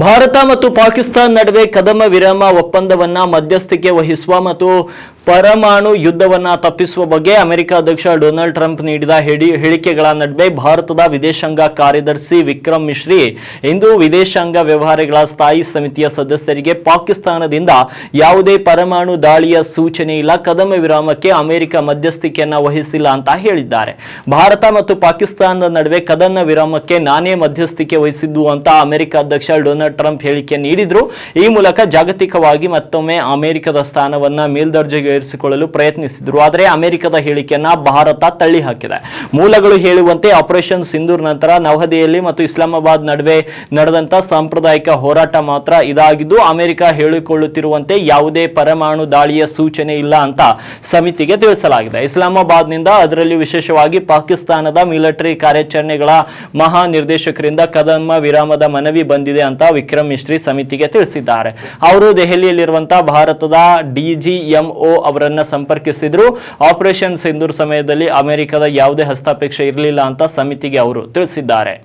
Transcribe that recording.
ಭಾರತ ಮತ್ತು ಪಾಕಿಸ್ತಾನ ನಡುವೆ ಕದನ ವಿರಾಮ ಒಪ್ಪಂದವನ್ನ ಮಧ್ಯಸ್ಥಿಕೆ ವಹಿಸುವ ಮತ್ತು ಪರಮಾಣು ಯುದ್ಧವನ್ನ ತಪ್ಪಿಸುವ ಬಗ್ಗೆ ಅಮೆರಿಕ ಅಧ್ಯಕ್ಷ ಡೊನಾಲ್ಡ್ ಟ್ರಂಪ್ ನೀಡಿದ ಹೇಳಿಕೆಗಳ ನಡುವೆ ಭಾರತದ ವಿದೇಶಾಂಗ ಕಾರ್ಯದರ್ಶಿ ವಿಕ್ರಮ್ ಮಿಶ್ರಿ ಇಂದು ವಿದೇಶಾಂಗ ವ್ಯವಹಾರಗಳ ಸ್ಥಾಯಿ ಸಮಿತಿಯ ಸದಸ್ಯರಿಗೆ ಪಾಕಿಸ್ತಾನದಿಂದ ಯಾವುದೇ ಪರಮಾಣು ದಾಳಿಯ ಸೂಚನೆ ಇಲ್ಲ, ಕದನ ವಿರಾಮಕ್ಕೆ ಅಮೆರಿಕ ಮಧ್ಯಸ್ಥಿಕೆಯನ್ನ ವಹಿಸಿಲ್ಲ ಅಂತ ಹೇಳಿದ್ದಾರೆ. ಭಾರತ ಮತ್ತು ಪಾಕಿಸ್ತಾನದ ನಡುವೆ ಕದನ ವಿರಾಮಕ್ಕೆ ನಾನೇ ಮಧ್ಯಸ್ಥಿಕೆ ವಹಿಸಿದ್ದು ಅಂತ ಅಮೆರಿಕ ಅಧ್ಯಕ್ಷ ಡೊನಾಲ್ಡ್ ಟ್ರಂಪ್ ಹೇಳಿಕೆ ನೀಡಿದ್ರು. ಈ ಮೂಲಕ ಜಾಗತಿಕವಾಗಿ ಮತ್ತೊಮ್ಮೆ ಅಮೆರಿಕದ ಸ್ಥಾನವನ್ನ ಮೇಲ್ದರ್ಜೆಗೆ ಏರಿಸಿಕೊಳ್ಳಲು ಪ್ರಯತ್ನಿಸಿದ್ರು. ಆದರೆ ಅಮೆರಿಕದ ಹೇಳಿಕೆಯನ್ನ ಭಾರತ ತಳ್ಳಿ ಹಾಕಿದೆ. ಮೂಲಗಳು ಹೇಳುವಂತೆ ಆಪರೇಷನ್ ಸಿಂಧೂರ್ ನಂತರ ನವದೆಹಲಿ ಮತ್ತು ಇಸ್ಲಾಮಾಬಾದ್ ನಡುವೆ ನಡೆದಂತ ಸಾಂಪ್ರದಾಯಿಕ ಹೋರಾಟ ಮಾತ್ರ ಇದಾಗಿದ್ದು, ಅಮೆರಿಕ ಹೇಳಿಕೊಳ್ಳುತ್ತಿರುವಂತೆ ಯಾವುದೇ ಪರಮಾಣು ದಾಳಿಯ ಸೂಚನೆ ಇಲ್ಲ ಅಂತ ಸಮಿತಿಗೆ ತಿಳಿಸಲಾಗಿದೆ. ಇಸ್ಲಾಮಾಬಾದ್ನಿಂದ, ಅದರಲ್ಲಿ ವಿಶೇಷವಾಗಿ ಪಾಕಿಸ್ತಾನದ ಮಿಲಿಟರಿ ಕಾರ್ಯಾಚರಣೆಗಳ ಮಹಾ ನಿರ್ದೇಶಕರಿಂದ ಕದನ ವಿರಾಮದ ಮನವಿ ಬಂದಿದೆ ಅಂತ ವಿಕ್ರಮ್ ಮಿಶ್ರಿ ಸಮಿತಿಗೆ ತಿಳಿಸಿದ್ದಾರೆ. ಅವರು ದೆಹಲಿಯಲ್ಲಿರುವಂತಹ ಭಾರತದ ಡಿಜಿಎಂಒ ಅವರನ್ನ ಸಂಪರ್ಕಿಸಿದ್ರು. ಆಪರೇಷನ್ ಸಿಂಧೂರ್ ಸಮಯದಲ್ಲಿ ಅಮೆರಿಕದ ಯಾವುದೇ ಹಸ್ತಕ್ಷೇಪ ಇರಲಿಲ್ಲ ಅಂತ ಸಮಿತಿಗೆ ಅವರು ತಿಳಿಸಿದ್ದಾರೆ.